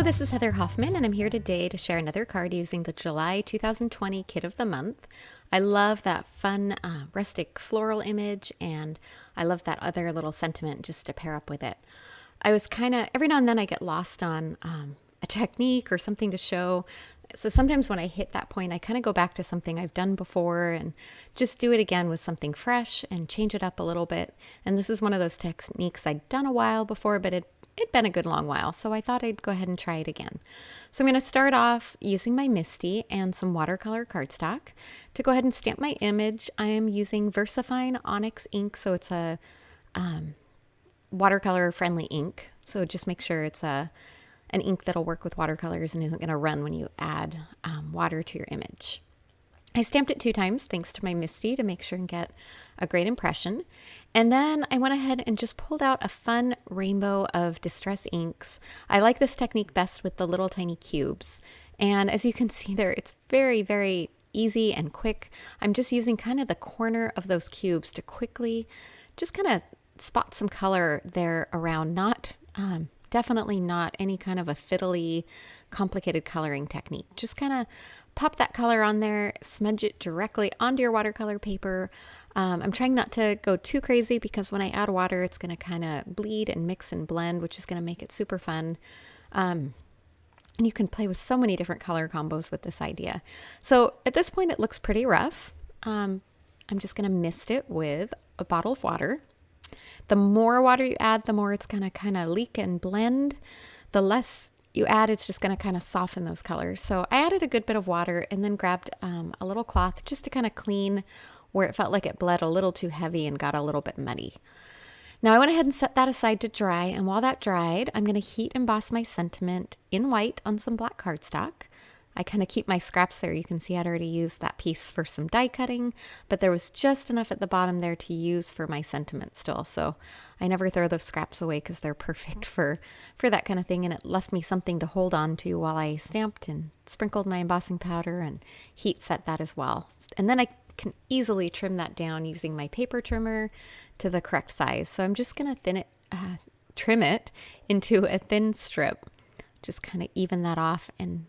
this is Heather Hoffman, and I'm here today to share another card using the July 2020 Kit of the Month. I love that fun rustic floral image, and I love that other little sentiment just to pair up with it. I was every now and then I get lost on a technique or something to show. So sometimes when I hit that point, I kind of go back to something I've done before and just do it again with something fresh and change it up a little bit. And this is one of those techniques I'd done a while before, but it'd been a good long while, so I thought I'd go ahead and try it again. So I'm going to start off using my Misty and some watercolor cardstock. To go ahead and stamp my image, I am using VersaFine Onyx ink, so it's a watercolor friendly ink. So just make sure it's an ink that'll work with watercolors and isn't going to run when you add water to your image. I stamped it 2 times thanks to my Misty to make sure and get a great impression. And then I went ahead and just pulled out a fun rainbow of distress inks. I like this technique best with the little tiny cubes. And as you can see there, it's very, very easy and quick. I'm just using kind of the corner of those cubes to quickly just kind of spot some color there around. Definitely not any kind of a fiddly, complicated coloring technique. Just kind of pop that color on there, smudge it directly onto your watercolor paper. I'm trying not to go too crazy because when I add water, it's going to kind of bleed and mix and blend, which is going to make it super fun. And you can play with so many different color combos with this idea. So at this point, it looks pretty rough. I'm just going to mist it with a bottle of water. The more water you add, the more it's going to kind of leak and blend. The less you add, it's just going to kind of soften those colors. So I added a good bit of water and then grabbed a little cloth just to kind of clean where it felt like it bled a little too heavy and got a little bit muddy. Now I went ahead and set that aside to dry, and while that dried, I'm going to heat emboss my sentiment in white on some black cardstock. I kind of keep my scraps there. You can see I'd already used that piece for some die cutting, but there was just enough at the bottom there to use for my sentiment still. So I never throw those scraps away because they're perfect for that kind of thing. And it left me something to hold on to while I stamped and sprinkled my embossing powder and heat set that as well. And then I can easily trim that down using my paper trimmer to the correct size. So I'm just going to trim it into a thin strip. Just kind of even that off and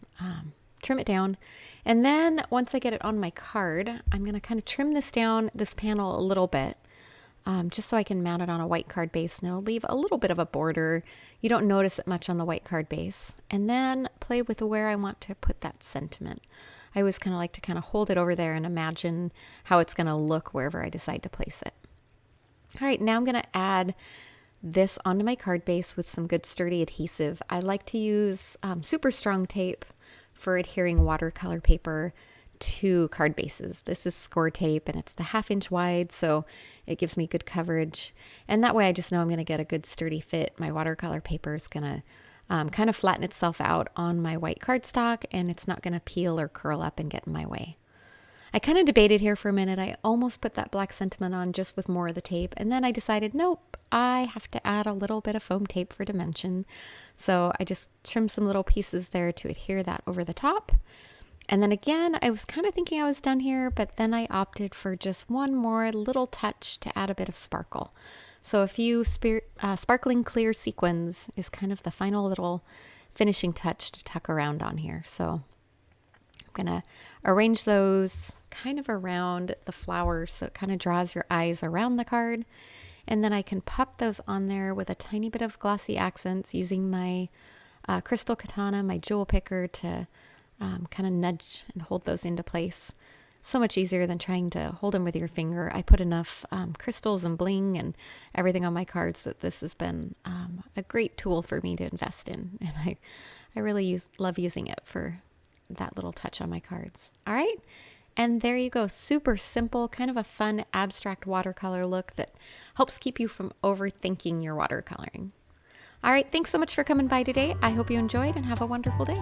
trim it down. And then once I get it on my card, I'm going to kind of trim this panel a little bit, just so I can mount it on a white card base, and it'll leave a little bit of a border. You don't notice it much on the white card base. And then play with where I want to put that sentiment. I always kind of like to kind of hold it over there and imagine how it's going to look wherever I decide to place it. All right, now I'm going to add this onto my card base with some good sturdy adhesive. I like to use super strong tape for adhering watercolor paper to card bases. This is score tape and it's the 1/2 inch wide, so it gives me good coverage. And that way I just know I'm going to get a good sturdy fit. My watercolor paper is going to kind of flatten itself out on my white cardstock, and it's not going to peel or curl up and get in my way. I kind of debated here for a minute. I almost put that black sentiment on just with more of the tape, and then I decided, nope, I have to add a little bit of foam tape for dimension. So I just trimmed some little pieces there to adhere that over the top. And then again, I was kind of thinking I was done here, but then I opted for just one more little touch to add a bit of sparkle. So a few sparkling clear sequins is kind of the final little finishing touch to tuck around on here. So I'm going to arrange those kind of around the flower so it kind of draws your eyes around the card. And then I can pop those on there with a tiny bit of glossy accents using my crystal katana, my jewel picker, to kind of nudge and hold those into place. So much easier than trying to hold them with your finger. I put enough crystals and bling and everything on my cards that this has been a great tool for me to invest in. And I really love using it for that little touch on my cards. All right. And there you go. Super simple, kind of a fun abstract watercolor look that helps keep you from overthinking your watercoloring. All right. Thanks so much for coming by today. I hope you enjoyed and have a wonderful day.